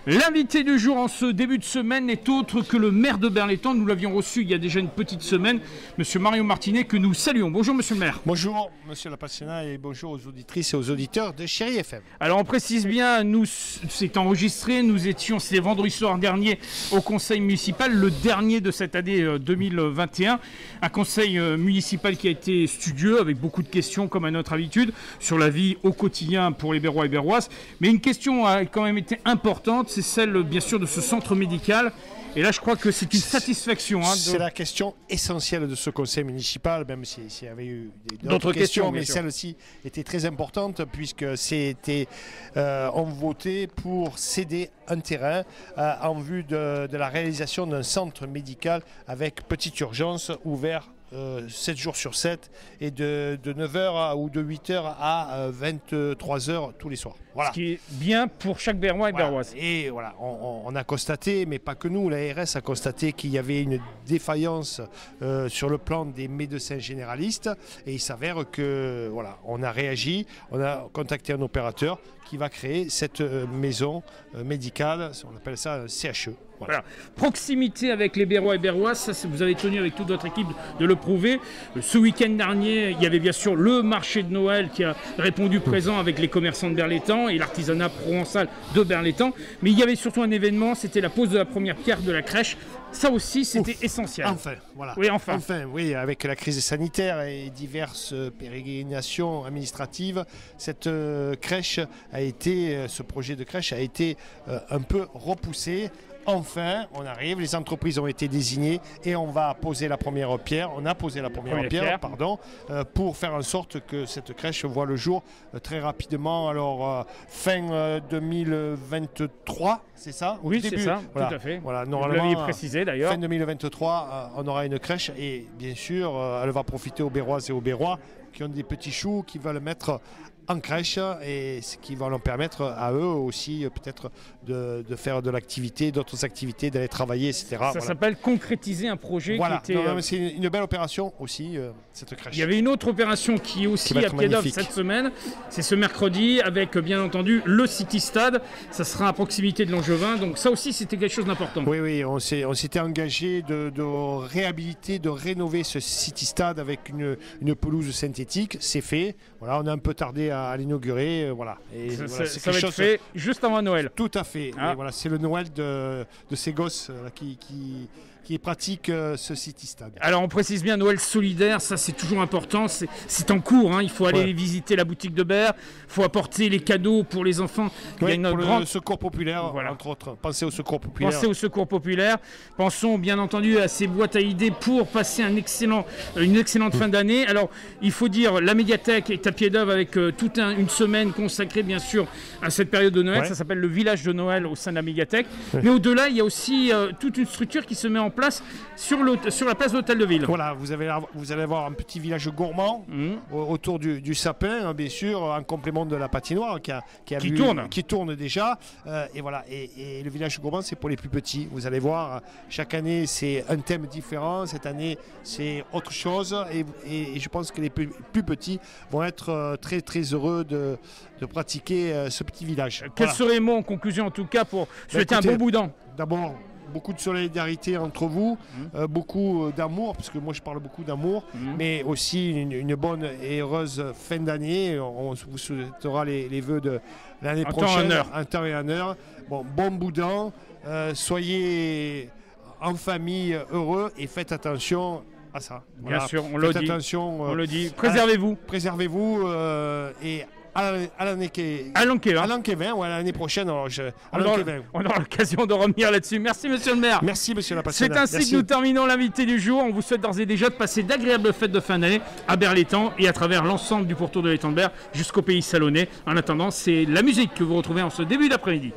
L'invité du jour en ce début de semaine n'est autre que le maire de Berlétan. Nous l'avions reçu il y a déjà une petite semaine, monsieur Mario Martinet, que nous saluons. Bonjour monsieur le maire. Bonjour monsieur Lapassionnat et bonjour aux auditrices et aux auditeurs de Chérie FM. Alors on précise bien, c'est enregistré, nous étions, c'était vendredi soir dernier, au conseil municipal, le dernier de cette année 2021. Un conseil municipal qui a été studieux, avec beaucoup de questions comme à notre habitude, sur la vie au quotidien pour les Berrois et Berroises. Mais une question a quand même été importante, c'est celle bien sûr de ce centre médical. Et là, je crois que c'est une satisfaction. C'est la question essentielle de ce conseil municipal, même s'il y avait eu d'autres questions, mais celle-ci était très importante puisque c'était, on votait pour céder un terrain en vue de la réalisation d'un centre médical avec petite urgence ouvert 7 jours sur 7 et de 9h ou de 8h à 23h tous les soirs. Voilà. Ce qui est bien pour chaque Berrois et Berroise. Et voilà, on a constaté, mais pas que nous, l'ARS a constaté qu'il y avait une défaillance sur le plan des médecins généralistes et il s'avère que voilà, on a réagi, on a contacté un opérateur qui va créer cette maison médicale, on appelle ça un CHE. Voilà. Proximité avec les Berrois et Berroises, ça, vous avez tenu avec toute votre équipe de le prouver. Ce week-end dernier, il y avait bien sûr le marché de Noël qui a répondu présent avec les commerçants de Berlétan et l'artisanat provençal de Berlétan. Mais il y avait surtout un événement, c'était la pose de la première pierre de la crèche. Ça aussi, c'était essentiel. Enfin, voilà. Oui, enfin. Enfin, oui, avec la crise sanitaire et diverses pérégrinations administratives, cette crèche a été, ce projet de crèche a été un peu repoussé. Enfin, on arrive, les entreprises ont été désignées et on va poser la première pierre. On a posé la première pierre, pour faire en sorte que cette crèche voit le jour très rapidement. Alors, fin 2023, c'est ça? Oui, c'est ça, voilà, tout à fait. Voilà, normalement, vous l'aviez précisé d'ailleurs. Fin 2023, on aura une crèche et bien sûr, elle va profiter aux Berroises et aux Berrois qui ont des petits choux, qui veulent mettre en crèche et ce qui va leur permettre à eux aussi peut-être de faire de l'activité, d'autres activités, d'aller travailler, etc. Ça s'appelle concrétiser un projet qui était... c'est une belle opération aussi, cette crèche. Il y avait une autre opération qui est aussi à pied d'œuvre cette semaine, c'est ce mercredi avec bien entendu le City Stade, ça sera à proximité de Langevin, donc ça aussi c'était quelque chose d'important. Oui, on s'était engagé de réhabiliter, de rénover ce City Stade avec une pelouse synthétique, c'est fait, voilà, on a un peu tardé à l'inaugurer, voilà. Et ça va être fait juste avant Noël. Tout à fait. Et voilà, c'est le Noël de ces gosses qui pratiquent ce City Stade. Alors on précise bien Noël solidaire, ça c'est toujours important, c'est en cours, il faut aller visiter la boutique de Berre, il faut apporter les cadeaux pour les enfants. Oui, pour le secours populaire, entre autres. Pensez au secours populaire. Pensez au secours populaire. Pensons bien entendu à ces boîtes à idées pour passer une excellente fin d'année. Alors il faut dire, la médiathèque est à pied d'œuvre avec toute une semaine consacrée bien sûr à cette période de Noël. Ça s'appelle le village de Noël au sein de la médiathèque. Mais au-delà, il y a aussi toute une structure qui se met en place sur la place de l'hôtel de ville. Voilà, vous allez avoir un petit village gourmand autour du sapin, bien sûr, en complément de la patinoire qui tourne déjà. Et voilà, et le village gourmand, c'est pour les plus petits. Vous allez voir, chaque année, c'est un thème différent. Cette année, c'est autre chose. Et je pense que les plus petits vont être très, très heureux de pratiquer ce petit village. Quel serait le mot en conclusion, en tout cas, pour souhaiter un bon boudin? D'abord, beaucoup de solidarité entre vous, beaucoup d'amour, parce que moi je parle beaucoup d'amour, mais aussi une bonne et heureuse fin d'année. On vous souhaitera les vœux de l'année prochaine, en temps et en heure. Bon boudin, soyez en famille heureux et faites attention à ça. Bien sûr, on le dit. Préservez-vous. Préservez-vous et à l'année l'année prochaine. On aura l'occasion de revenir là-dessus. Merci monsieur le maire. Merci monsieur Lapassionnat. C'est ainsi que nous terminons l'invité du jour. On vous souhaite d'ores et déjà de passer d'agréables fêtes de fin d'année à Berlétan et à travers l'ensemble du pourtour de l'étang de Berre jusqu'au pays salonnais. En attendant, c'est la musique que vous retrouvez en ce début d'après-midi.